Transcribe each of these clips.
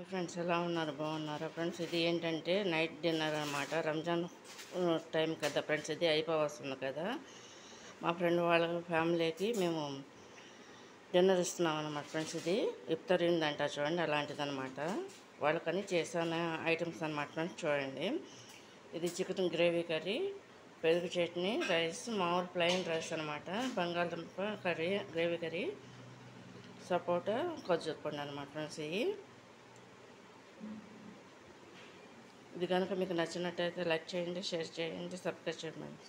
Friends, ఎలా ఉన్నారు? బాగున్నారా ఫ్రెండ్స్? ఇది ఏంటంటే నైట్ డిన్నర్ అనమాట. రంజాన్ టైం కదా ఫ్రెండ్స్, ఇది అయిపోవస్తుంది కదా. మా ఫ్రెండ్ వాళ్ళ ఫ్యామిలీకి మేము డిన్నర్ ఇస్తున్నాం అనమాట ఫ్రెండ్స్. ఇది ఇఫ్తార్ ఉందంట చూడండి, అలాంటిది అనమాట. వాళ్ళకని చేసిన ఐటమ్స్ అనమాట ఫ్రెండ్స్. చూడండి, ఇది చికెన్ గ్రేవీ కర్రీ, పెరుగు చట్నీ, రైస్, మామూలు ప్లెయిన్ రైస్ అనమాట. బంగాళదుంప కర్రీ, గ్రేవీ కర్రీ, సపోటా, ఖర్జూర పండు అనమాట ఫ్రెండ్స్. ఇది కనుక మీకు నచ్చినట్టయితే లైక్ చేయండి, షేర్ చేయండి, సబ్స్క్రైబ్ చేయండి.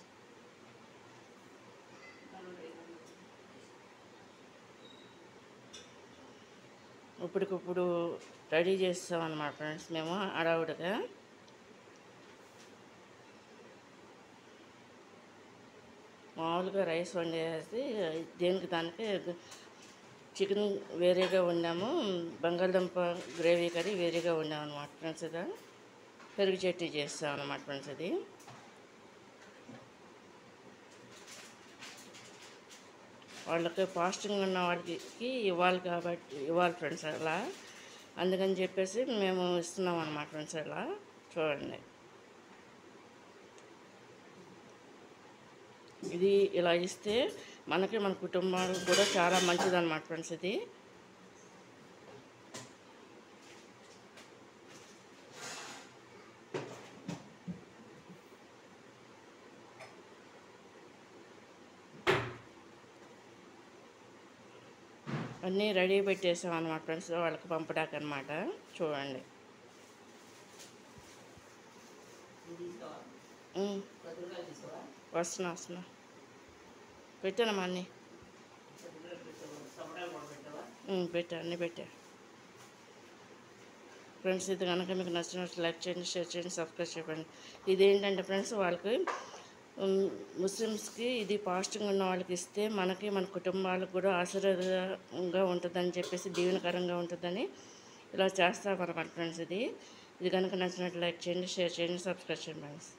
ఇప్పటికిప్పుడు రెడీ చేస్తాం అన్నమాట ఫ్రెండ్స్ మేము హడావుడిగా. మామూలుగా రైస్ వండేసి దేనికి దానికి చికెన్ వేరేగా వండాము, బంగాళదుంప గ్రేవీ కర్రీ వేరేగా వండాము అనమాట ఫ్రెండ్స్. ఇక పెరుగు చట్నీ చేస్తాం అన్నమాట ఫ్రెండ్స్. ఇది వాళ్ళకి ఫాస్టింగ్ ఉన్న వాళ్ళకి ఇవ్వాలి ఫ్రెండ్స్. అలా అందుకని చెప్పేసి మేము ఇస్తున్నాం అన్నమాట ఫ్రెండ్స్. అలా చూడండి, ఇది ఇలా ఇస్తే మనకి మన కుటుంబాలకు కూడా చాలా మంచిదన్నమాట ఫ్రెండ్స్. ఇది అన్నీ రెడీ పెట్టేసాం అన్నమాట ఫ్రెండ్స్, వాళ్ళకి పంపడానికి అనమాట. చూడండి, వస్తున్నా పెట్టానమ్మా అన్నీ అన్నీ పెట్టా ఫ్రెండ్స్. ఇది కనుక మీకు నచ్చినట్టు లైక్ చేయండి, షేర్ చేయండి, సబ్స్క్రైబ్ చేయండి. ఇదేంటంటే ఫ్రెండ్స్, వాళ్ళకి ముస్లిమ్స్కి ఇది ఫాస్టింగ్ ఉన్న వాళ్ళకి ఇస్తే మనకి మన కుటుంబాలకు కూడా ఆశీర్వాదంగా ఉంటుందని చెప్పేసి, దీవెనకరంగా ఉంటుందని ఇలా చేస్తామన్నమాట ఫ్రెండ్స్. ఇది కనుక నచ్చినట్టు లైక్ చేయండి, షేర్ చేయండి, సబ్స్క్రైబ్ చేయండి ఫ్రెండ్స్.